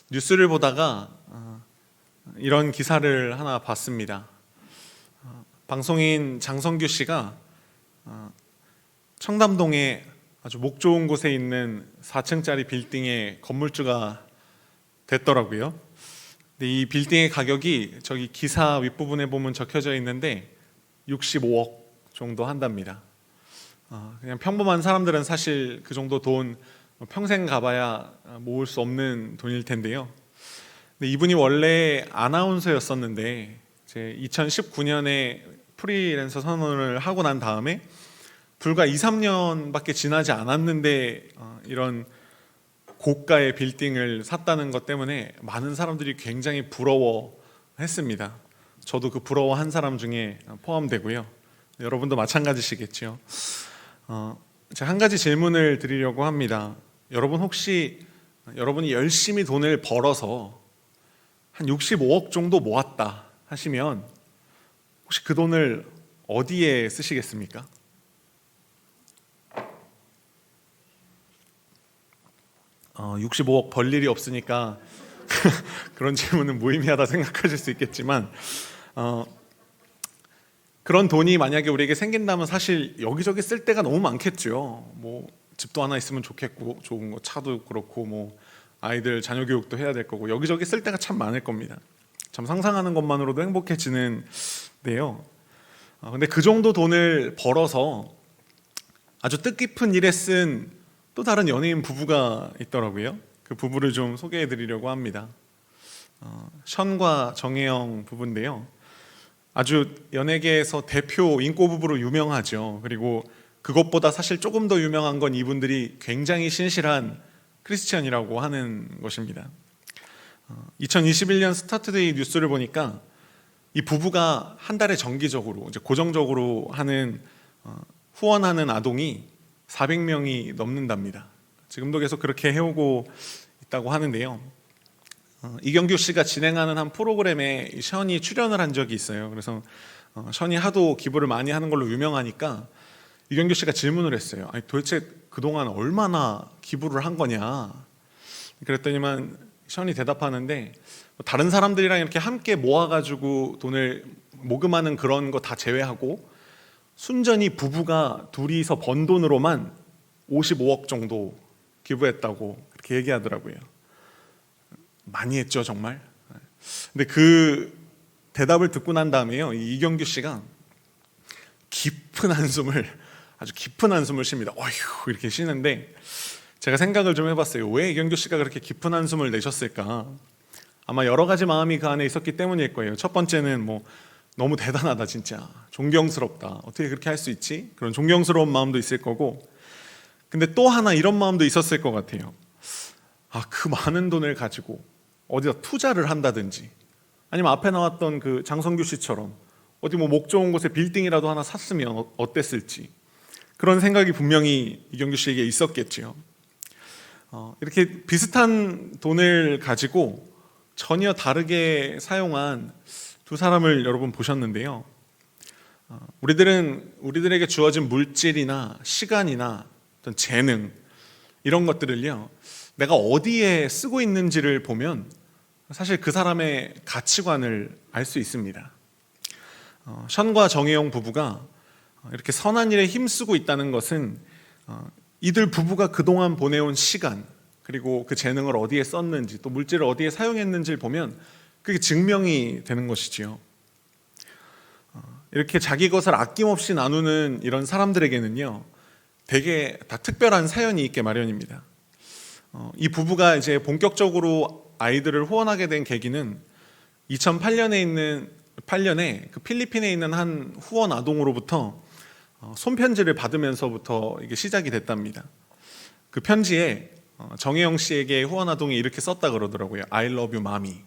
뉴스를 보다가 이런 기사를 하나 봤습니다. 방송인 장성규 씨가 청담동에 아주 목 좋은 곳에 있는 4층짜리 빌딩의 건물주가 됐더라고요. 근데 이 빌딩의 가격이 저기 기사 윗부분에 보면 적혀져 있는데 65억 정도 한답니다. 그냥 평범한 사람들은 사실 그 정도 돈 평생 가봐야 모을 수 없는 돈일 텐데요. 근데 이분이 원래 아나운서였었는데 제 2019년에 프리랜서 선언을 하고 난 다음에 불과 2, 3년밖에 지나지 않았는데 이런 고가의 빌딩을 샀다는 것 때문에 많은 사람들이 굉장히 부러워했습니다. 저도 그 부러워한 사람 중에 포함되고요. 여러분도 마찬가지시겠죠. 제가 한 가지 질문을 드리려고 합니다. 여러분 혹시 여러분이 열심히 돈을 벌어서 한 65억 정도 모았다 하시면 혹시 그 돈을 어디에 쓰시겠습니까? 어, 65억 벌 일이 없으니까 그런 질문은 무의미하다 생각하실 수 있겠지만 그런 돈이 만약에 우리에게 생긴다면 사실 여기저기 쓸 데가 너무 많겠죠. 뭐 집도 하나 있으면 좋겠고 좋은 거 차도 그렇고 뭐 아이들 자녀 교육도 해야 될 거고 여기저기 쓸 데가 참 많을 겁니다. 참 상상하는 것만으로도 행복해지는데요. 근데 그 정도 돈을 벌어서 아주 뜻깊은 일에 쓴 또 다른 연예인 부부가 있더라고요. 그 부부를 좀 소개해 드리려고 합니다. 션과 정혜영 부부인데요. 아주 연예계에서 대표 인꼬 부부로 유명하죠. 그리고 그것보다 사실 조금 더 유명한 건 이분들이 굉장히 신실한 크리스천이라고 하는 것입니다. 2021년 스타트데이 뉴스를 보니까 이 부부가 한 달에 정기적으로 이제 고정적으로 하는 후원하는 아동이 400명이 넘는답니다. 지금도 계속 그렇게 해오고 있다고 하는데요. 이경규 씨가 진행하는 한 프로그램에 션이 출연을 한 적이 있어요. 그래서 션이 하도 기부를 많이 하는 걸로 유명하니까 이경규 씨가 질문을 했어요. 아니, 도대체 그동안 얼마나 기부를 한 거냐? 그랬더니만 션이 대답하는데 다른 사람들이랑 이렇게 함께 모아가지고 돈을 모금하는 그런 거 다 제외하고 순전히 부부가 둘이서 번 돈으로만 55억 정도 기부했다고 그렇게 얘기하더라고요. 많이 했죠, 정말. 근데 그 대답을 듣고 난 다음에요, 이경규 씨가 아주 깊은 한숨을 쉽니다. 어휴, 이렇게 쉬는데 제가 생각을 좀 해봤어요. 왜 이경규 씨가 그렇게 깊은 한숨을 내셨을까? 아마 여러 가지 마음이 그 안에 있었기 때문일 거예요. 첫 번째는 뭐 너무 대단하다, 진짜 존경스럽다, 어떻게 그렇게 할 수 있지? 그런 존경스러운 마음도 있을 거고, 근데 또 하나 이런 마음도 있었을 것 같아요. 그 많은 돈을 가지고 어디다 투자를 한다든지 아니면 앞에 나왔던 그 장성규 씨처럼 어디 뭐 목 좋은 곳에 빌딩이라도 하나 샀으면 어땠을지, 그런 생각이 분명히 이경규 씨에게 있었겠지요. 이렇게 비슷한 돈을 가지고 전혀 다르게 사용한 두 사람을 여러분 보셨는데요. 우리들에게 주어진 물질이나 시간이나 어떤 재능, 이런 것들을요, 내가 어디에 쓰고 있는지를 보면 사실 그 사람의 가치관을 알 수 있습니다. 션과 정혜영 부부가 이렇게 선한 일에 힘쓰고 있다는 것은 이들 부부가 그동안 보내온 시간, 그리고 그 재능을 어디에 썼는지, 또 물질을 어디에 사용했는지를 보면 그게 증명이 되는 것이지요. 이렇게 자기 것을 아낌없이 나누는 이런 사람들에게는요, 되게 다 특별한 사연이 있게 마련입니다. 이 부부가 이제 본격적으로 아이들을 후원하게 된 계기는 2008년에 그 필리핀에 있는 한 후원 아동으로부터 손편지를 받으면서부터 이게 시작이 됐답니다. 그 편지에 정혜영 씨에게 후원 아동이 이렇게 썼다 그러더라고요. I love you, mommy.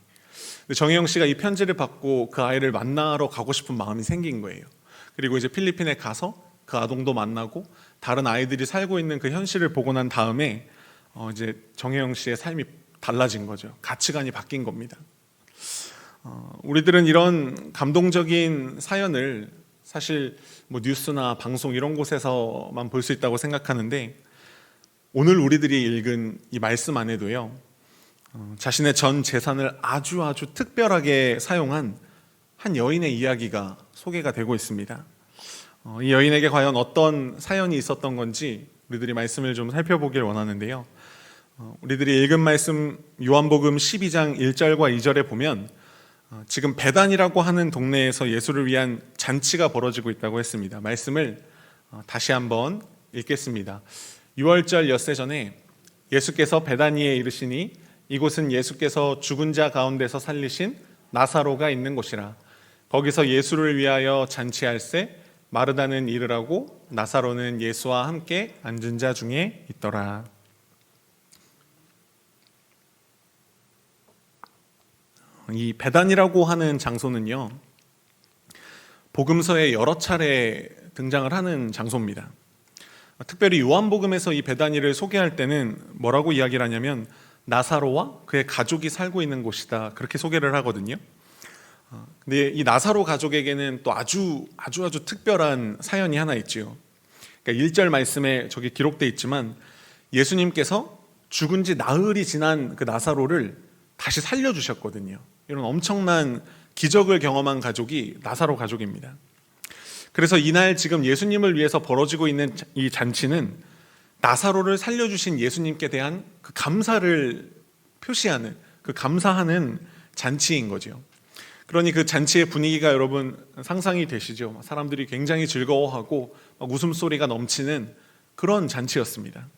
정혜영 씨가 이 편지를 받고 그 아이를 만나러 가고 싶은 마음이 생긴 거예요. 그리고 이제 필리핀에 가서 그 아동도 만나고 다른 아이들이 살고 있는 그 현실을 보고 난 다음에 이제 정혜영 씨의 삶이 달라진 거죠. 가치관이 바뀐 겁니다. 우리들은 이런 감동적인 사연을 사실 뭐 뉴스나 방송 이런 곳에서만 볼 수 있다고 생각하는데, 오늘 우리들이 읽은 이 말씀 안에도요, 자신의 전 재산을 아주 특별하게 사용한 한 여인의 이야기가 소개가 되고 있습니다. 이 여인에게 과연 어떤 사연이 있었던 건지 우리들이 말씀을 좀 살펴보길 원하는데요. 우리들이 읽은 말씀 요한복음 12장 1절과 2절에 보면 지금 베단이라고 하는 동네에서 예수를 위한 잔치가 벌어지고 있다고 했습니다. 말씀을 다시 한번 읽겠습니다. 6월절 엿새 전에 예수께서 베다니에 이르시니 이곳은 예수께서 죽은 자 가운데서 살리신 나사로가 있는 곳이라. 거기서 예수를 위하여 잔치할세 마르다는 이르라고 나사로는 예수와 함께 앉은 자 중에 있더라. 이 베단이라고 하는 장소는요, 복음서에 여러 차례 등장을 하는 장소입니다. 특별히 요한복음에서 이 베다니를 소개할 때는 뭐라고 이야기를 하냐면 나사로와 그의 가족이 살고 있는 곳이다, 그렇게 소개를 하거든요. 근데 이 나사로 가족에게는 또 아주 특별한 사연이 하나 있지요. 그러니까 1절 말씀에 저기 기록되어 있지만 예수님께서 죽은 지 나흘이 지난 그 나사로를 다시 살려주셨거든요. 이런 엄청난 기적을 경험한 가족이 나사로 가족입니다. 그래서 이날 지금 예수님을 위해서 벌어지고 있는 이 잔치는 나사로를 살려주신 예수님께 대한 그 감사를 표시하는, 그 감사하는 잔치인 거죠. 그러니 그 잔치의 분위기가 여러분 상상이 되시죠? 사람들이 굉장히 즐거워하고 웃음소리가 넘치는 그런 잔치였습니다.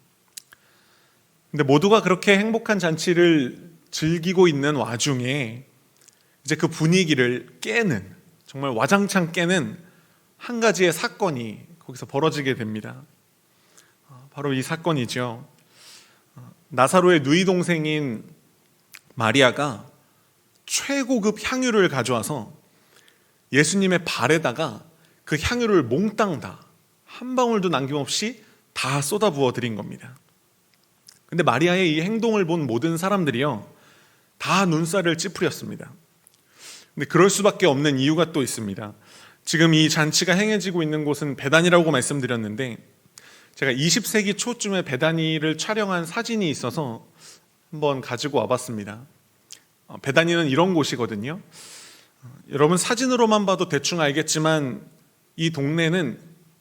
근데 모두가 그렇게 행복한 잔치를 즐기고 있는 와중에 이제 그 분위기를 깨는, 정말 와장창 깨는 한 가지의 사건이 거기서 벌어지게 됩니다. 바로 이 사건이죠. 나사로의 누이 동생인 마리아가 최고급 향유를 가져와서 예수님의 발에다가 그 향유를 몽땅 다, 한 방울도 남김없이 다 쏟아부어 드린 겁니다. 근데 마리아의 이 행동을 본 모든 사람들이요, 다 눈살을 찌푸렸습니다. 근데 그럴 수밖에 없는 이유가 또 있습니다. 지금 이 잔치가 행해지고 있는 곳은 베단이라고 말씀드렸는데, 제가 20세기 초쯤에 베다니를 촬영한 사진이 있어서 한번 가지고 와봤습니다. 베다니는 이런 곳이거든요. 여러분 사진으로만 봐도 대충 알겠지만 이 동네는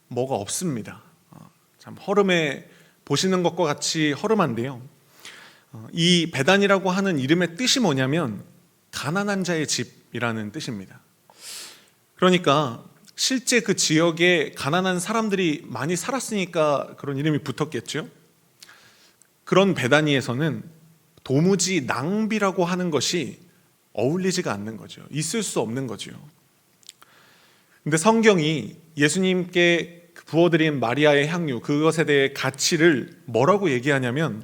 뭐가 없습니다. 참 허름해 보시는 것과 같이 허름한데요. 이 베단이라고 하는 이름의 뜻이 뭐냐면 가난한 자의 집이라는 뜻입니다. 그러니까 실제 그 지역에 가난한 사람들이 많이 살았으니까 그런 이름이 붙었겠죠. 그런 베다니에서는 도무지 낭비라고 하는 것이 어울리지가 않는 거죠. 있을 수 없는 거죠. 근데 성경이 예수님께 부어드린 마리아의 향유, 그것에 대해 가치를 뭐라고 얘기하냐면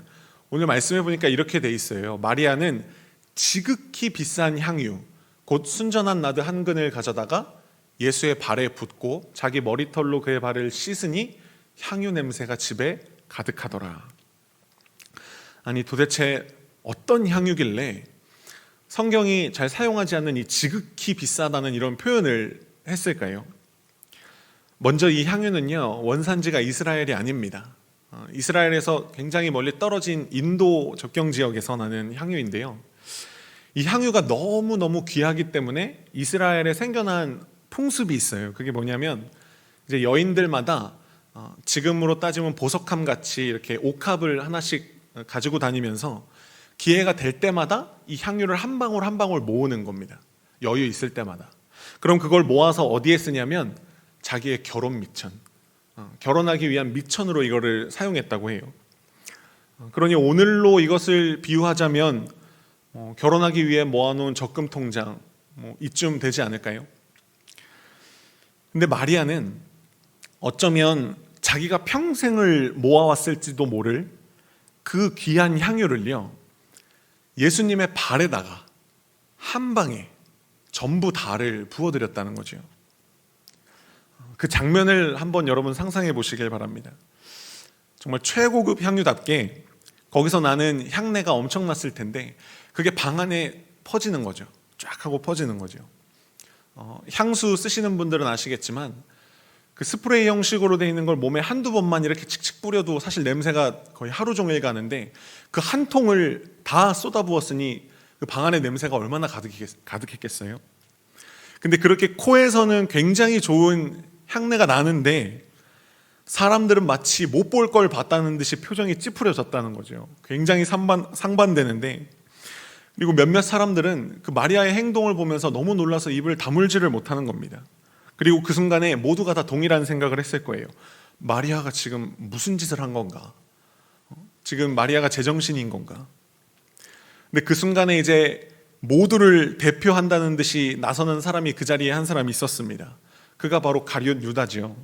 오늘 말씀해 보니까 이렇게 돼 있어요. 마리아는 지극히 비싼 향유, 곧 순전한 나드 한 근을 가져다가 예수의 발에 붓고 자기 머리털로 그의 발을 씻으니 향유 냄새가 집에 가득하더라. 아니 도대체 어떤 향유길래 성경이 잘 사용하지 않는 이 지극히 비싸다는 이런 표현을 했을까요? 먼저 이 향유는요, 원산지가 이스라엘이 아닙니다. 이스라엘에서 굉장히 멀리 떨어진 인도 접경 지역에서 나는 향유인데요, 이 향유가 너무너무 귀하기 때문에 이스라엘에 생겨난 풍습이 있어요. 그게 뭐냐면 이제 여인들마다 지금으로 따지면 보석함 같이 이렇게 옥합을 하나씩 가지고 다니면서 기회가 될 때마다 이 향유를 한 방울 한 방울 모으는 겁니다. 여유 있을 때마다. 그럼 그걸 모아서 어디에 쓰냐면 자기의 결혼 미천, 결혼하기 위한 미천으로 이거를 사용했다고 해요. 그러니 오늘로 이것을 비유하자면 결혼하기 위해 모아놓은 적금 통장 이쯤 되지 않을까요? 근데 마리아는 어쩌면 자기가 평생을 모아왔을지도 모를 그 귀한 향유를요, 예수님의 발에다가 한 방에 전부 다를 부어드렸다는 거죠. 그 장면을 한번 여러분 상상해 보시길 바랍니다. 정말 최고급 향유답게 거기서 나는 향내가 엄청났을 텐데 그게 방 안에 퍼지는 거죠. 쫙 하고 퍼지는 거죠. 향수 쓰시는 분들은 아시겠지만 그 스프레이 형식으로 되어 있는 걸 몸에 한두 번만 이렇게 칙칙 뿌려도 사실 냄새가 거의 하루 종일 가는데 그 한 통을 다 쏟아부었으니 그 방 안에 냄새가 얼마나 가득했겠어요. 근데 그렇게 코에서는 굉장히 좋은 향내가 나는데 사람들은 마치 못 볼 걸 봤다는 듯이 표정이 찌푸려졌다는 거죠. 굉장히 상반되는데, 그리고 몇몇 사람들은 그 마리아의 행동을 보면서 너무 놀라서 입을 다물지를 못하는 겁니다. 그리고 그 순간에 모두가 다 동일한 생각을 했을 거예요. 마리아가 지금 무슨 짓을 한 건가? 지금 마리아가 제정신인 건가? 근데 그 순간에 이제 모두를 대표한다는 듯이 나서는 사람이 그 자리에 한 사람이 있었습니다. 그가 바로 가룟 유다지요.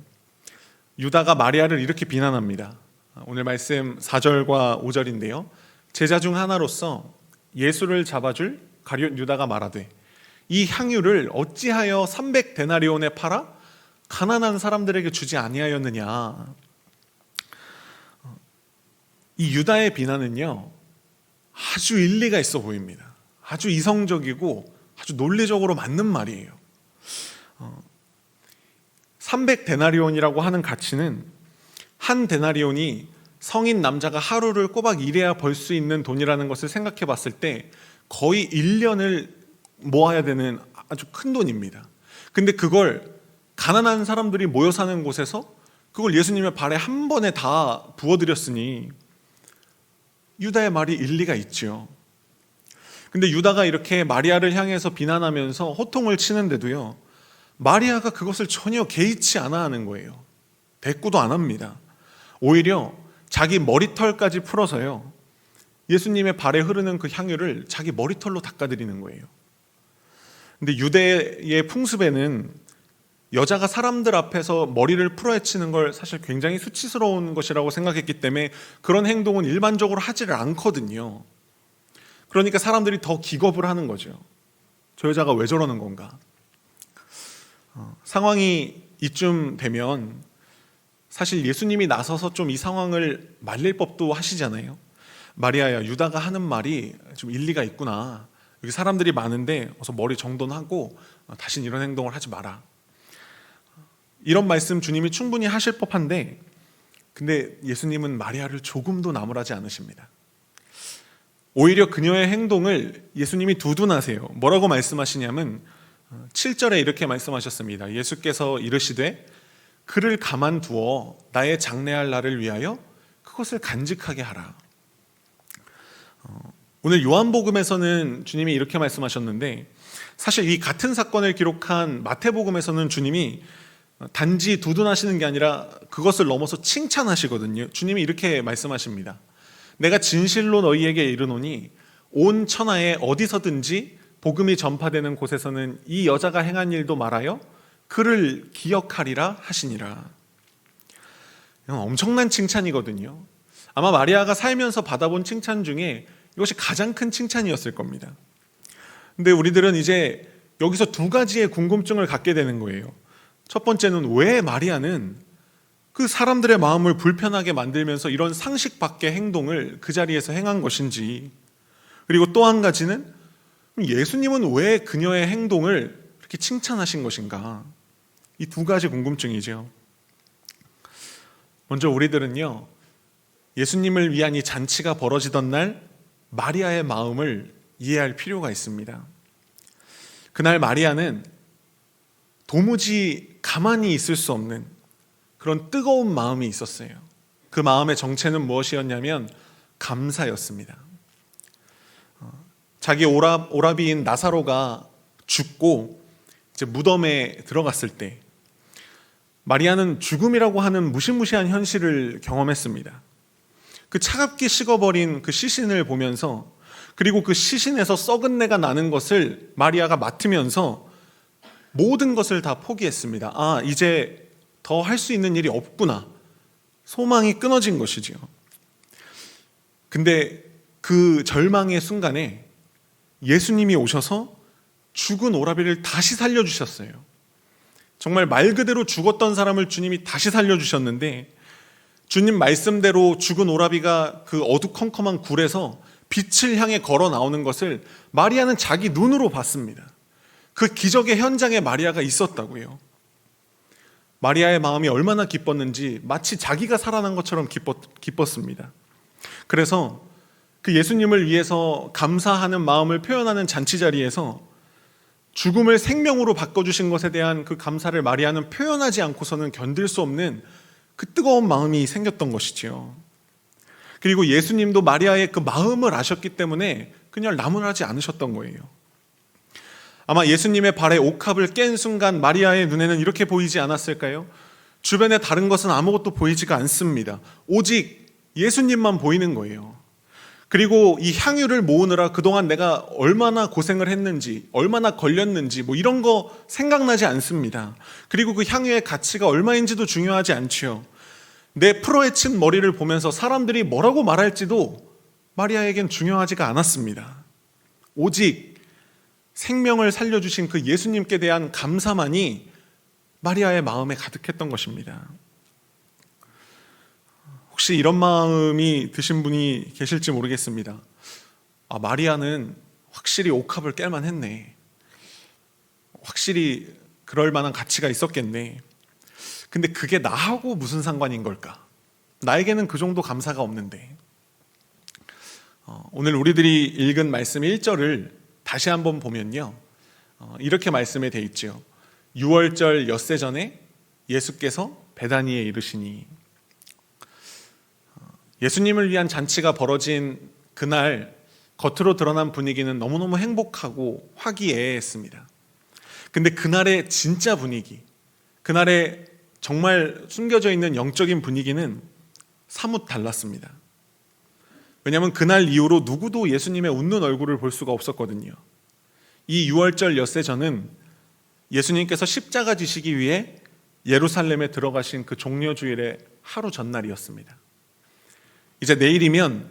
유다가 마리아를 이렇게 비난합니다. 오늘 말씀 4절과 5절인데요. 제자 중 하나로서 예수를 잡아줄 가룟 유다가 말하되 이 향유를 어찌하여 300데나리온에 팔아 가난한 사람들에게 주지 아니하였느냐. 이 유다의 비난은요, 아주 일리가 있어 보입니다. 아주 이성적이고 아주 논리적으로 맞는 말이에요. 300데나리온이라고 하는 가치는 한 데나리온이 성인 남자가 하루를 꼬박 일해야 벌 수 있는 돈이라는 것을 생각해 봤을 때 거의 1년을 모아야 되는 아주 큰 돈입니다. 근데 그걸 가난한 사람들이 모여 사는 곳에서 그걸 예수님의 발에 한 번에 다 부어드렸으니 유다의 말이 일리가 있죠. 근데 유다가 이렇게 마리아를 향해서 비난하면서 호통을 치는데도요, 마리아가 그것을 전혀 개의치 않아 하는 거예요. 대꾸도 안 합니다. 오히려 자기 머리털까지 풀어서요, 예수님의 발에 흐르는 그 향유를 자기 머리털로 닦아드리는 거예요. 근데 유대의 풍습에는 여자가 사람들 앞에서 머리를 풀어헤치는 걸 사실 굉장히 수치스러운 것이라고 생각했기 때문에 그런 행동은 일반적으로 하지를 않거든요. 그러니까 사람들이 더 기겁을 하는 거죠. 저 여자가 왜 저러는 건가? 상황이 이쯤 되면 사실 예수님이 나서서 좀 이 상황을 말릴 법도 하시잖아요. 마리아야, 유다가 하는 말이 좀 일리가 있구나. 여기 사람들이 많은데 어서 머리 정돈하고 다신 이런 행동을 하지 마라. 이런 말씀 주님이 충분히 하실 법한데, 근데 예수님은 마리아를 조금도 나무라지 않으십니다. 오히려 그녀의 행동을 예수님이 두둔하세요. 뭐라고 말씀하시냐면 7절에 이렇게 말씀하셨습니다. 예수께서 이르시되 그를 가만두어 나의 장래할 날을 위하여 그것을 간직하게 하라. 오늘 요한복음에서는 주님이 이렇게 말씀하셨는데, 사실 이 같은 사건을 기록한 마태복음에서는 주님이 단지 두둔하시는 게 아니라 그것을 넘어서 칭찬하시거든요. 주님이 이렇게 말씀하십니다. 내가 진실로 너희에게 이르노니 온 천하에 어디서든지 복음이 전파되는 곳에서는 이 여자가 행한 일도 말하여 그를 기억하리라 하시니라. 엄청난 칭찬이거든요. 아마 마리아가 살면서 받아본 칭찬 중에 이것이 가장 큰 칭찬이었을 겁니다. 근데 우리들은 이제 여기서 두 가지의 궁금증을 갖게 되는 거예요. 첫 번째는 왜 마리아는 그 사람들의 마음을 불편하게 만들면서 이런 상식 밖의 행동을 그 자리에서 행한 것인지, 그리고 또 한 가지는 예수님은 왜 그녀의 행동을 그렇게 칭찬하신 것인가. 이 두 가지 궁금증이죠. 먼저 우리들은요, 예수님을 위한 이 잔치가 벌어지던 날 마리아의 마음을 이해할 필요가 있습니다. 그날 마리아는 도무지 가만히 있을 수 없는 그런 뜨거운 마음이 있었어요. 그 마음의 정체는 무엇이었냐면 감사였습니다. 자기 오라비인 나사로가 죽고 이제 무덤에 들어갔을 때 마리아는 죽음이라고 하는 무시무시한 현실을 경험했습니다. 그 차갑게 식어버린 그 시신을 보면서, 그리고 그 시신에서 썩은 내가 나는 것을 마리아가 맡으면서 모든 것을 다 포기했습니다. 아, 이제 더 할 수 있는 일이 없구나. 소망이 끊어진 것이지요. 근데 그 절망의 순간에 예수님이 오셔서 죽은 오라비를 다시 살려주셨어요. 정말 말 그대로 죽었던 사람을 주님이 다시 살려주셨는데, 주님 말씀대로 죽은 오라비가 그 어두컴컴한 굴에서 빛을 향해 걸어 나오는 것을 마리아는 자기 눈으로 봤습니다. 그 기적의 현장에 마리아가 있었다고요. 마리아의 마음이 얼마나 기뻤는지 마치 자기가 살아난 것처럼 기뻤습니다. 그래서 그 예수님을 위해서 감사하는 마음을 표현하는 잔치 자리에서 죽음을 생명으로 바꿔주신 것에 대한 그 감사를 마리아는 표현하지 않고서는 견딜 수 없는 그 뜨거운 마음이 생겼던 것이지요. 그리고 예수님도 마리아의 그 마음을 아셨기 때문에 그냥 나무라지 않으셨던 거예요. 아마 예수님의 발에 옥합을 깬 순간 마리아의 눈에는 이렇게 보이지 않았을까요? 주변에 다른 것은 아무것도 보이지가 않습니다. 오직 예수님만 보이는 거예요. 그리고 이 향유를 모으느라 그동안 내가 얼마나 고생을 했는지, 얼마나 걸렸는지 뭐 이런 거 생각나지 않습니다. 그리고 그 향유의 가치가 얼마인지도 중요하지 않지요. 내 풀어헤친 머리를 보면서 사람들이 뭐라고 말할지도 마리아에겐 중요하지가 않았습니다. 오직 생명을 살려주신 그 예수님께 대한 감사만이 마리아의 마음에 가득했던 것입니다. 혹시 이런 마음이 드신 분이 계실지 모르겠습니다. 마리아는 확실히 옥합을 깰만 했네. 확실히 그럴 만한 가치가 있었겠네. 근데 그게 나하고 무슨 상관인 걸까? 나에게는 그 정도 감사가 없는데. 오늘 우리들이 읽은 말씀 1절을 다시 한번 보면요, 이렇게 말씀에 돼 있죠. 6월절 엿새 전에 예수께서 베다니에 이르시니. 예수님을 위한 잔치가 벌어진 그날 겉으로 드러난 분위기는 너무너무 행복하고 화기애애했습니다. 근데 그날의 진짜 분위기, 그날의 정말 숨겨져 있는 영적인 분위기는 사뭇 달랐습니다. 왜냐하면 그날 이후로 누구도 예수님의 웃는 얼굴을 볼 수가 없었거든요. 이 6월절 엿새 전은 예수님께서 십자가 지시기 위해 예루살렘에 들어가신 그 종려주일의 하루 전날이었습니다. 이제 내일이면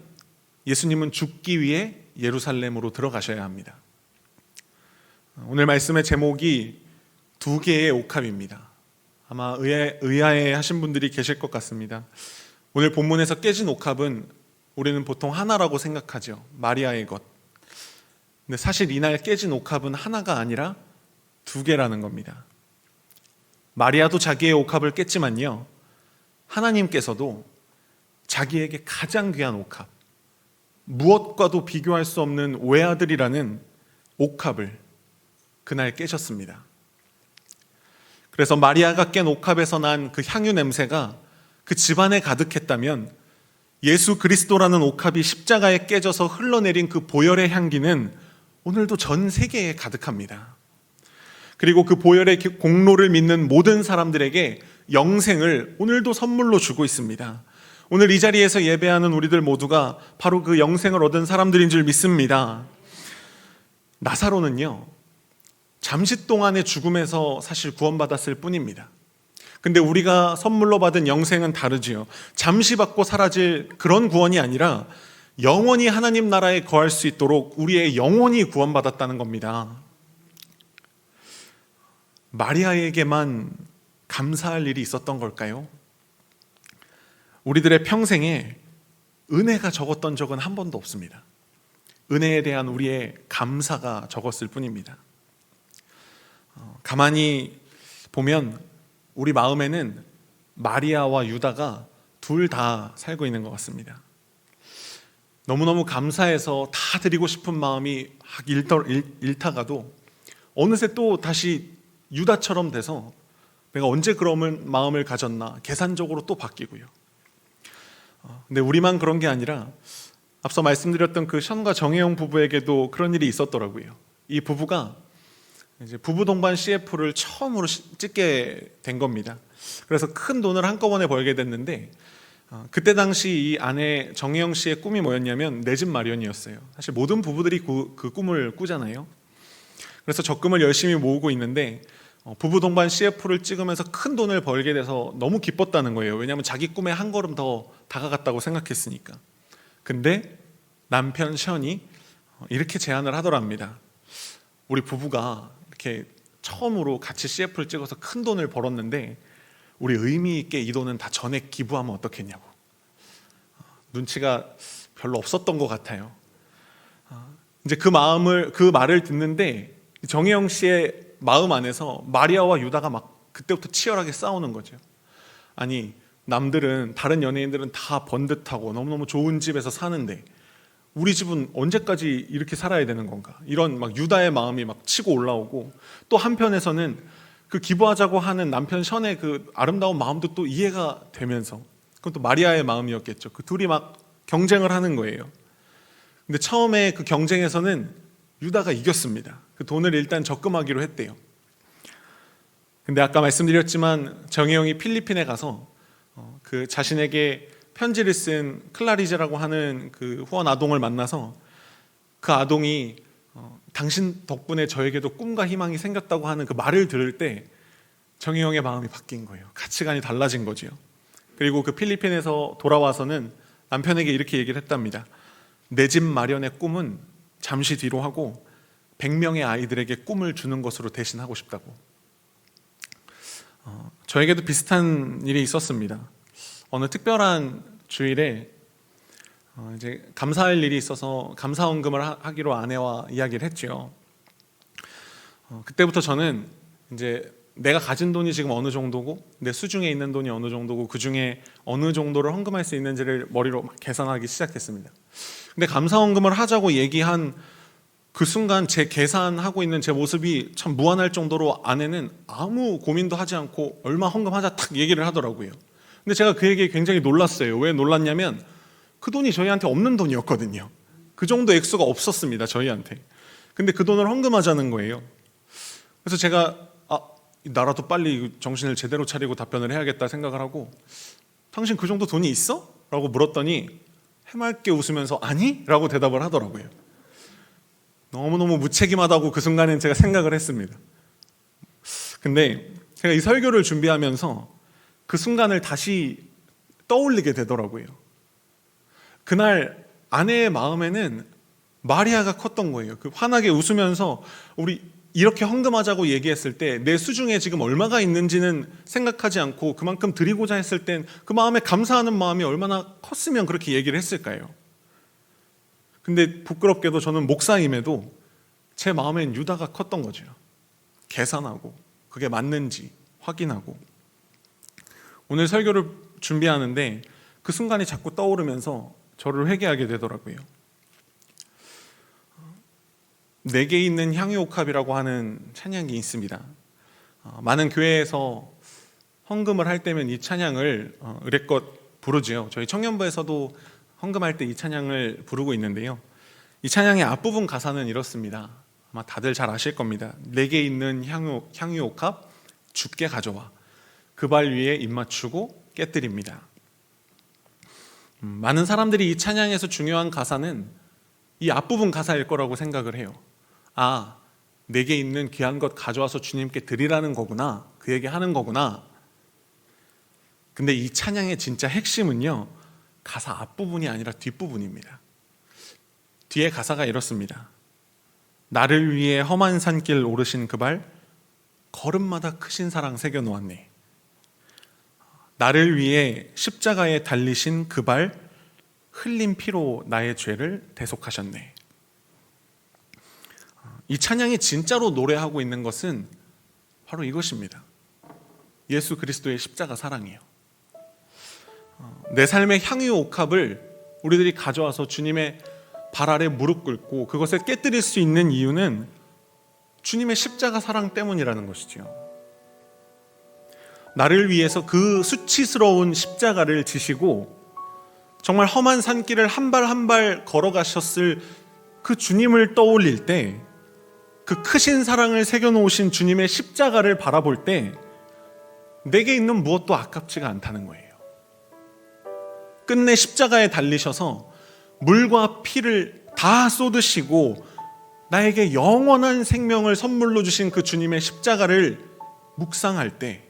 예수님은 죽기 위해 예루살렘으로 들어가셔야 합니다. 오늘 말씀의 제목이 두 개의 옥합입니다. 아마 의아해 하신 분들이 계실 것 같습니다. 오늘 본문에서 깨진 옥합은 우리는 보통 하나라고 생각하죠. 마리아의 것. 근데 사실 이날 깨진 옥합은 하나가 아니라 두 개라는 겁니다. 마리아도 자기의 옥합을 깼지만요, 하나님께서도 자기에게 가장 귀한 옥합, 무엇과도 비교할 수 없는 외아들이라는 옥합을 그날 깨셨습니다. 그래서 마리아가 깬 옥합에서 난 그 향유 냄새가 그 집안에 가득했다면 예수 그리스도라는 옥합이 십자가에 깨져서 흘러내린 그 보혈의 향기는 오늘도 전 세계에 가득합니다. 그리고 그 보혈의 공로를 믿는 모든 사람들에게 영생을 오늘도 선물로 주고 있습니다. 오늘 이 자리에서 예배하는 우리들 모두가 바로 그 영생을 얻은 사람들인 줄 믿습니다. 나사로는요, 잠시 동안의 죽음에서 사실 구원받았을 뿐입니다. 근데 우리가 선물로 받은 영생은 다르지요. 잠시 받고 사라질 그런 구원이 아니라 영원히 하나님 나라에 거할 수 있도록 우리의 영혼이 구원받았다는 겁니다. 마리아에게만 감사할 일이 있었던 걸까요? 우리들의 평생에 은혜가 적었던 적은 한 번도 없습니다. 은혜에 대한 우리의 감사가 적었을 뿐입니다. 가만히 보면 우리 마음에는 마리아와 유다가 둘 다 살고 있는 것 같습니다. 너무너무 감사해서 다 드리고 싶은 마음이 일타가도 어느새 또 다시 유다처럼 돼서 내가 언제 그런 마음을 가졌나 계산적으로 또 바뀌고요. 근데 우리만 그런 게 아니라 앞서 말씀드렸던 그 션과 정혜영 부부에게도 그런 일이 있었더라고요. 이 부부가 이제 부부 동반 CF를 처음으로 찍게 된 겁니다. 그래서 큰 돈을 한꺼번에 벌게 됐는데 그때 당시 이 아내 정혜영 씨의 꿈이 뭐였냐면 내 집 마련이었어요. 사실 모든 부부들이 그 꿈을 꾸잖아요. 그래서 적금을 열심히 모으고 있는데 부부 동반 CF를 찍으면서 큰 돈을 벌게 돼서 너무 기뻤다는 거예요. 왜냐하면 자기 꿈에 한 걸음 더 다가갔다고 생각했으니까. 근데 남편 션이 이렇게 제안을 하더랍니다. 우리 부부가 이렇게 처음으로 같이 CF를 찍어서 큰 돈을 벌었는데 우리 의미 있게 이 돈은 다 전액 기부하면 어떻겠냐고. 눈치가 별로 없었던 것 같아요. 이제 그 말을 듣는데 정혜영 씨의 마음 안에서 마리아와 유다가 막 그때부터 치열하게 싸우는 거죠. 아니, 남들은, 다른 연예인들은 다 번듯하고 너무너무 좋은 집에서 사는데 우리 집은 언제까지 이렇게 살아야 되는 건가? 이런 막 유다의 마음이 막 치고 올라오고, 또 한편에서는 그 기부하자고 하는 남편 션의 그 아름다운 마음도 또 이해가 되면서, 그건 또 마리아의 마음이었겠죠. 그 둘이 막 경쟁을 하는 거예요. 근데 처음에 그 경쟁에서는 유다가 이겼습니다. 그 돈을 일단 적금하기로 했대요. 근데 아까 말씀드렸지만 정혜 형이 필리핀에 가서 그 자신에게 편지를 쓴 클라리제라고 하는 그 후원 아동을 만나서 그 아동이 당신 덕분에 저에게도 꿈과 희망이 생겼다고 하는 그 말을 들을 때 정혜 형의 마음이 바뀐 거예요. 가치관이 달라진 거지요. 그리고 그 필리핀에서 돌아와서는 남편에게 이렇게 얘기를 했답니다. 내 집 마련의 꿈은 잠시 뒤로 하고 100명의 아이들에게 꿈을 주는 것으로 대신하고 싶다고. 저에게도 비슷한 일이 있었습니다. 어느 특별한 주일에 이제 감사할 일이 있어서 감사헌금을 하기로 아내와 이야기를 했죠. 그때부터 저는 이제 내가 가진 돈이 지금 어느 정도고 내 수중에 있는 돈이 어느 정도고 그 중에 어느 정도를 헌금할 수 있는지를 머리로 막 계산하기 시작했습니다. 근데 감사헌금을 하자고 얘기한 그 순간 제 계산하고 있는 제 모습이 참 무안할 정도로 아내는 아무 고민도 하지 않고 얼마 헌금하자 딱 얘기를 하더라고요. 근데 제가 그 얘기에 굉장히 놀랐어요. 왜 놀랐냐면 그 돈이 저희한테 없는 돈이었거든요. 그 정도 액수가 없었습니다, 저희한테. 근데 그 돈을 헌금하자는 거예요. 그래서 제가 나라도 빨리 정신을 제대로 차리고 답변을 해야겠다 생각을 하고, 당신 그 정도 돈이 있어? 라고 물었더니 해맑게 웃으면서 아니? 라고 대답을 하더라고요. 너무너무 무책임하다고 그 순간엔 제가 생각을 했습니다. 근데 제가 이 설교를 준비하면서 그 순간을 다시 떠올리게 되더라고요. 그날 아내의 마음에는 마리아가 컸던 거예요. 그 환하게 웃으면서 우리 이렇게 헌금하자고 얘기했을 때 내 수중에 지금 얼마가 있는지는 생각하지 않고 그만큼 드리고자 했을 땐 그 마음에 감사하는 마음이 얼마나 컸으면 그렇게 얘기를 했을까요? 근데 부끄럽게도 저는 목사임에도 제 마음엔 유다가 컸던 거죠. 계산하고 그게 맞는지 확인하고. 오늘 설교를 준비하는데 그 순간이 자꾸 떠오르면서 저를 회개하게 되더라고요. 내게 있는 향유옥합이라고 하는 찬양이 있습니다. 많은 교회에서 헌금을 할 때면 이 찬양을 의례껏 부르죠. 저희 청년부에서도 헌금할 때 이 찬양을 부르고 있는데요. 이 찬양의 앞부분 가사는 이렇습니다. 아마 다들 잘 아실 겁니다. 내게 있는 향유옥합 주께 가져와 그 발 위에 입 맞추고 깨뜨립니다. 많은 사람들이 이 찬양에서 중요한 가사는 이 앞부분 가사일 거라고 생각을 해요. 내게 있는 귀한 것 가져와서 주님께 드리라는 거구나, 그 얘기 하는 거구나. 근데 이 찬양의 진짜 핵심은요, 가사 앞부분이 아니라 뒷부분입니다. 뒤에 가사가 이렇습니다. 나를 위해 험한 산길 오르신 그 발, 걸음마다 크신 사랑 새겨놓았네. 나를 위해 십자가에 달리신 그 발, 흘린 피로 나의 죄를 대속하셨네. 이 찬양이 진짜로 노래하고 있는 것은 바로 이것입니다. 예수 그리스도의 십자가 사랑이에요. 내 삶의 향유옥합을 우리들이 가져와서 주님의 발 아래 무릎 꿇고 그것을 깨뜨릴 수 있는 이유는 주님의 십자가 사랑 때문이라는 것이지요. 나를 위해서 그 수치스러운 십자가를 지시고 정말 험한 산길을 한 발 한 발 걸어가셨을 그 주님을 떠올릴 때, 그 크신 사랑을 새겨놓으신 주님의 십자가를 바라볼 때 내게 있는 무엇도 아깝지가 않다는 거예요. 끝내 십자가에 달리셔서 물과 피를 다 쏟으시고 나에게 영원한 생명을 선물로 주신 그 주님의 십자가를 묵상할 때,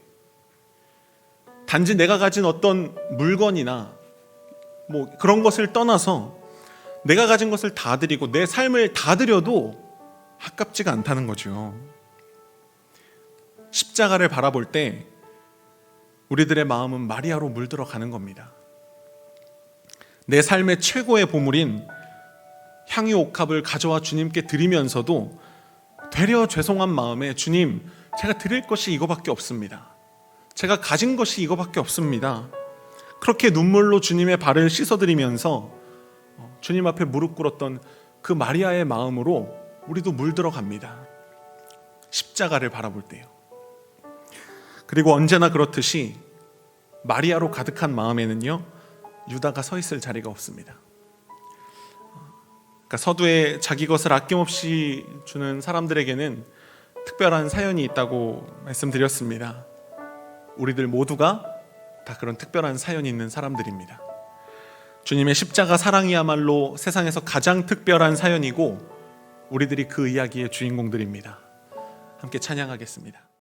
단지 내가 가진 어떤 물건이나 그런 것을 떠나서 내가 가진 것을 다 드리고 내 삶을 다 드려도 아깝지가 않다는 거죠. 십자가를 바라볼 때 우리들의 마음은 마리아로 물들어 가는 겁니다. 내 삶의 최고의 보물인 향유옥합을 가져와 주님께 드리면서도 되려 죄송한 마음에 주님, 제가 드릴 것이 이거밖에 없습니다. 제가 가진 것이 이거밖에 없습니다. 그렇게 눈물로 주님의 발을 씻어드리면서 주님 앞에 무릎 꿇었던 그 마리아의 마음으로 우리도 물들어 갑니다. 십자가를 바라볼 때요. 그리고 언제나 그렇듯이 마리아로 가득한 마음에는요, 유다가 서 있을 자리가 없습니다. 그러니까 서두에 자기 것을 아낌없이 주는 사람들에게는 특별한 사연이 있다고 말씀드렸습니다. 우리들 모두가 다 그런 특별한 사연이 있는 사람들입니다. 주님의 십자가 사랑이야말로 세상에서 가장 특별한 사연이고 우리들이 그 이야기의 주인공들입니다. 함께 찬양하겠습니다.